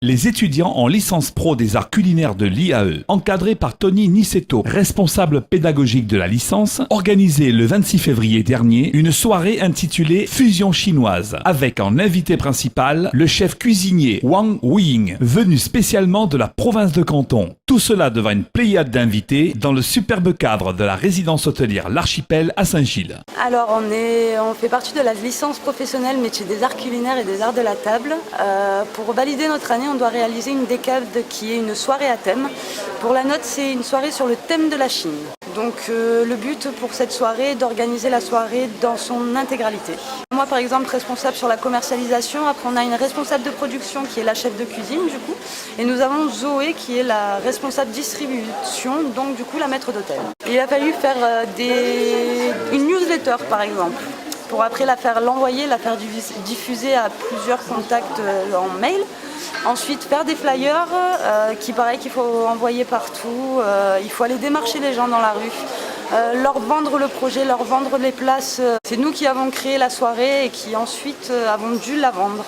Les étudiants en licence pro des arts culinaires de l'IAE, encadrés par Tony Niceto, responsable pédagogique de la licence, organisaient le 26 février dernier une soirée intitulée Fusion chinoise, avec en invité principal le chef cuisinier Wang Wuying, venu spécialement de la province de Canton. Tout cela devant une pléiade d'invités dans le superbe cadre de la résidence hôtelière L'Archipel à Saint-Gilles. Alors on fait partie de la licence professionnelle métier des arts culinaires et des arts de la table. Pour valider notre année, on doit réaliser une décade qui est une soirée à thème. Pour la note, c'est une soirée sur le thème de la Chine. Donc le but pour cette soirée est d'organiser la soirée dans son intégralité. Moi par exemple responsable sur la commercialisation, après on a une responsable de production qui est la chef de cuisine du coup, et nous avons Zoé qui est la responsable distribution, donc du coup la maître d'hôtel. Il a fallu faire une newsletter par exemple, pour après la faire diffuser à plusieurs contacts en mail. Ensuite, faire des flyers qu'il faut envoyer partout. Il faut aller démarcher les gens dans la rue, leur vendre le projet, leur vendre les places. C'est nous qui avons créé la soirée et qui ensuite avons dû la vendre.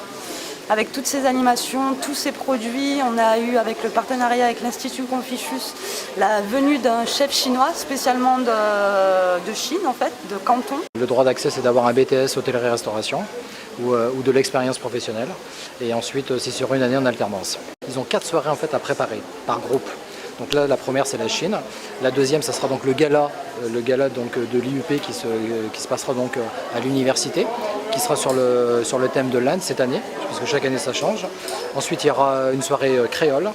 Avec toutes ces animations, tous ces produits, on a eu avec le partenariat avec l'Institut Confucius la venue d'un chef chinois spécialement de Chine en fait, de Canton. Le droit d'accès c'est d'avoir un BTS hôtellerie-restauration ou de l'expérience professionnelle et ensuite c'est sur une année en alternance. Ils ont 4 soirées en fait à préparer par groupe. Donc là la première c'est la Chine, la deuxième ça sera donc le gala donc, de l'IUP qui se passera donc à l'université, qui sera sur le thème de l'Inde cette année, puisque chaque année ça change. Ensuite il y aura une soirée créole.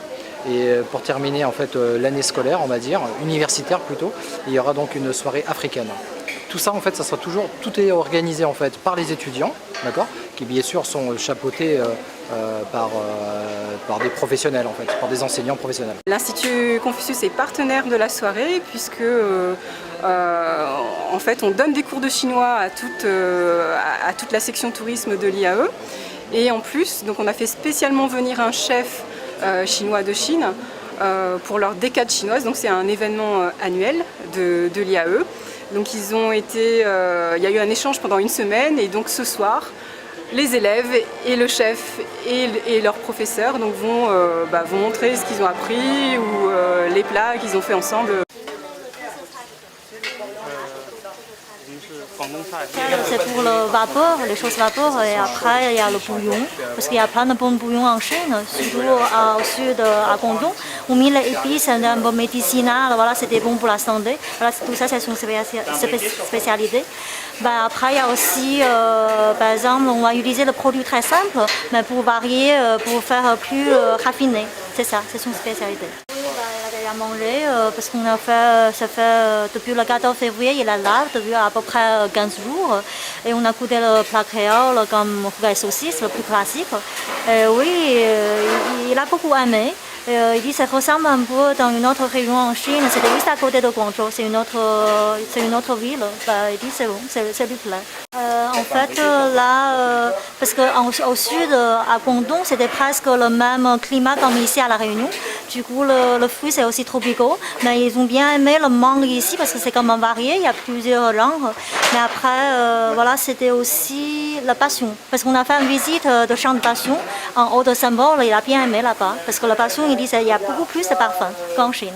Et pour terminer en fait l'année scolaire, on va dire, universitaire plutôt, il y aura donc une soirée africaine. Tout ça en fait, tout est organisé en fait par les étudiants, d'accord, qui bien sûr sont chapeautés par des professionnels en fait, par des enseignants professionnels. L'Institut Confucius est partenaire de la soirée puisque en fait on donne des cours de chinois à toute la section tourisme de l'IAE. Et en plus, donc on a fait spécialement venir un chef chinois de Chine pour leur décade chinoise, donc c'est un événement annuel de l'IAE. Donc il y a eu un échange pendant une semaine et donc ce soir, les élèves et le chef et leurs professeurs donc, vont montrer ce qu'ils ont appris ou les plats qu'ils ont fait ensemble. C'est pour le vapeur, les choses vapeur, et après il y a le bouillon, parce qu'il y a plein de bons bouillons en Chine, surtout au sud, à Guangdong. On met les épices, c'est un peu médicinal, voilà, c'était bon pour la santé. Voilà, tout ça, c'est une spécialité. Après, il y a aussi, par exemple, on va utiliser le produit très simple, mais pour varier, pour faire plus raffiné. C'est ça, c'est une spécialité. À manger parce qu'on a fait, ça fait depuis le 14 février, il est là, depuis à peu près 15 jours. Et on a goûté le plat créole comme rougail saucisse, le plus classique. Et oui, il a beaucoup aimé. Il dit que ça ressemble un peu dans une autre région en Chine, c'était juste à côté de Guangzhou, c'est une autre ville. Il dit c'est bon, ça lui plaît. En fait, là, parce qu'au sud, à Guangdong, c'était presque le même climat comme ici à La Réunion. Du coup, le fruit, c'est aussi tropicaux. Mais ils ont bien aimé le mangue ici parce que c'est quand même varié, il y a plusieurs langues. Mais après, voilà, c'était aussi la passion. Parce qu'on a fait une visite de champ de passion en Haut-de-Saint-Maur, il a bien aimé là-bas. Parce que la passion, il dit qu'il y a beaucoup plus de parfums qu'en Chine.